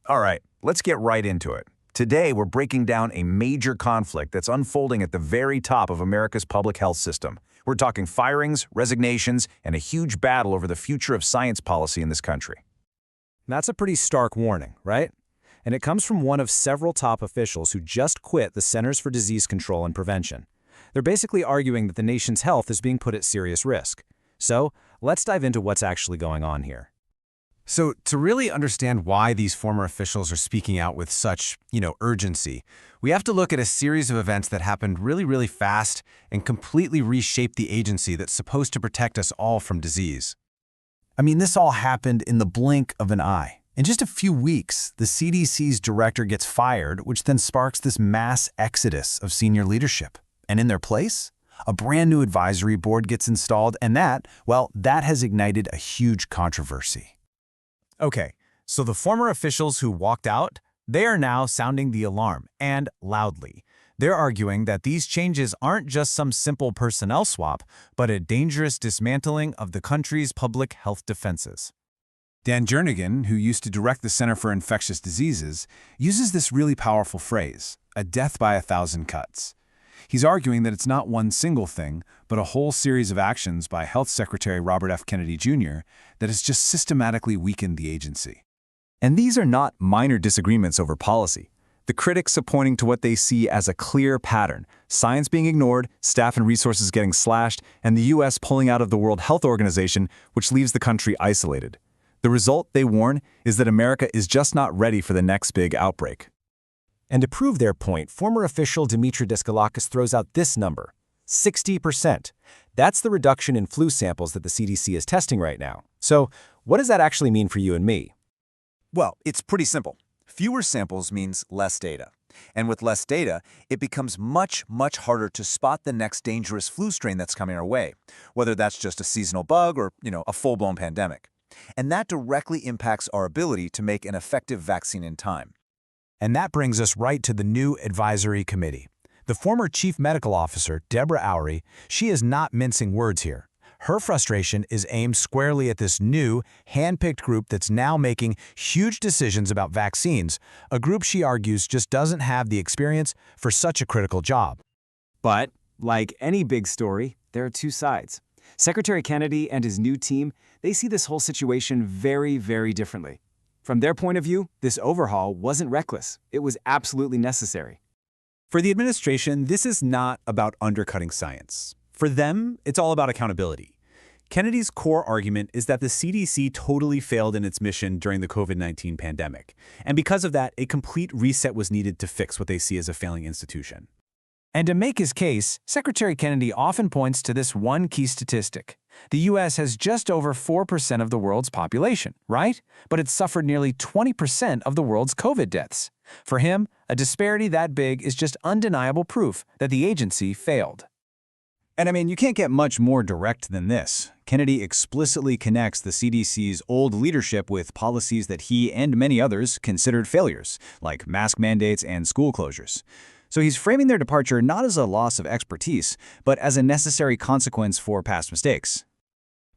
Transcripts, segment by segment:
All right, let's get right into it. Today, we're breaking down a major conflict that's unfolding at the very top of America's public health system. We're talking firings, resignations, and a huge battle over the future of science policy in this country. That's a pretty stark warning, right? And it comes from one of several top officials who just quit the Centers for Disease Control and Prevention. They're basically arguing that the nation's health is being put at serious risk. So, let's dive into what's actually going on here. So to really understand why these former officials are speaking out with such, urgency, we have to look at a series of events that happened really fast and completely reshaped the agency that's supposed to protect us all from disease. I mean, this all happened in the blink of an eye. In just a few weeks, the CDC's director gets fired, which then sparks this mass exodus of senior leadership. And in their place, a brand new advisory board gets installed, and that has ignited a huge controversy. Okay, so the former officials who walked out, they are now sounding the alarm, and loudly. They're arguing that these changes aren't just some simple personnel swap, but a dangerous dismantling of the country's public health defenses. Dan Jernigan, who used to direct the Center for Infectious Diseases, uses this really powerful phrase, a death by 1,000 cuts. He's arguing that it's not one single thing, but a whole series of actions by Health Secretary Robert F. Kennedy Jr. that has just systematically weakened the agency. And these are not minor disagreements over policy. The critics are pointing to what they see as a clear pattern: science being ignored, staff and resources getting slashed, and the U.S. pulling out of the World Health Organization, which leaves the country isolated. The result, they warn, is that America is just not ready for the next big outbreak. And to prove their point, former official Dimitri Diskalakis throws out this number: 60%. That's the reduction in flu samples that the CDC is testing right now. So, what does that actually mean for you and me? Well, it's pretty simple. Fewer samples means less data. And with less data, it becomes much harder to spot the next dangerous flu strain that's coming our way, whether that's just a seasonal bug or, a full-blown pandemic. And that directly impacts our ability to make an effective vaccine in time. And that brings us right to the new advisory committee. The former chief medical officer, Deborah Oury, she is not mincing words here. Her frustration is aimed squarely at this new, hand-picked group that's now making huge decisions about vaccines, a group she argues just doesn't have the experience for such a critical job. But, like any big story, there are two sides. Secretary Kennedy and his new team, they see this whole situation very differently. From their point of view, this overhaul wasn't reckless. It was absolutely necessary. For the administration, this is not about undercutting science. For them, it's all about accountability. Kennedy's core argument is that the CDC totally failed in its mission during the COVID-19 pandemic, and because of that, a complete reset was needed to fix what they see as a failing institution. And to make his case, Secretary Kennedy often points to this one key statistic. The U.S. has just over 4% of the world's population, right? But it's suffered nearly 20% of the world's COVID deaths. For him, a disparity that big is just undeniable proof that the agency failed. And I mean, you can't get much more direct than this. Kennedy explicitly connects the CDC's old leadership with policies that he and many others considered failures, like mask mandates and school closures. So he's framing their departure not as a loss of expertise, but as a necessary consequence for past mistakes.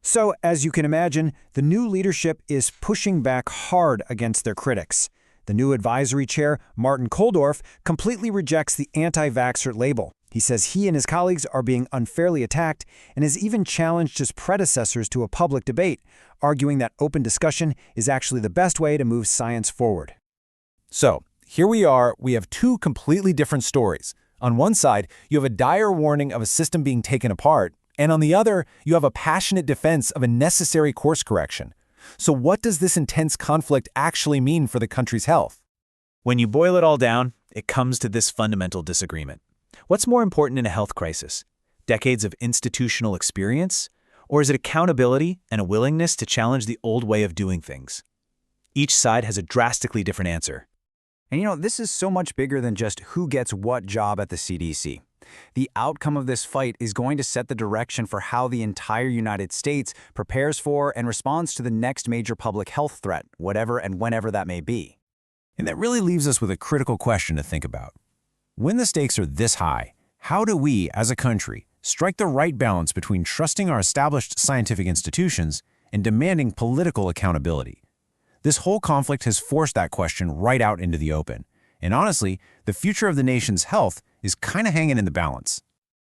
So, as you can imagine, the new leadership is pushing back hard against their critics. The new advisory chair, Martin Kulldorff, completely rejects the anti-vaxxer label. He says he and his colleagues are being unfairly attacked and has even challenged his predecessors to a public debate, arguing that open discussion is actually the best way to move science forward. So, here we have two completely different stories. On one side, you have a dire warning of a system being taken apart, and on the other, you have a passionate defense of a necessary course correction. So what does this intense conflict actually mean for the country's health? When you boil it all down, it comes to this fundamental disagreement. What's more important in a health crisis? Decades of institutional experience? Or is it accountability and a willingness to challenge the old way of doing things? Each side has a drastically different answer. And this is so much bigger than just who gets what job at the CDC. The outcome of this fight is going to set the direction for how the entire United States prepares for and responds to the next major public health threat, whatever and whenever that may be. And that really leaves us with a critical question to think about. When the stakes are this high, how do we, as a country, strike the right balance between trusting our established scientific institutions and demanding political accountability? This whole conflict has forced that question right out into the open. And honestly, the future of the nation's health is kind of hanging in the balance.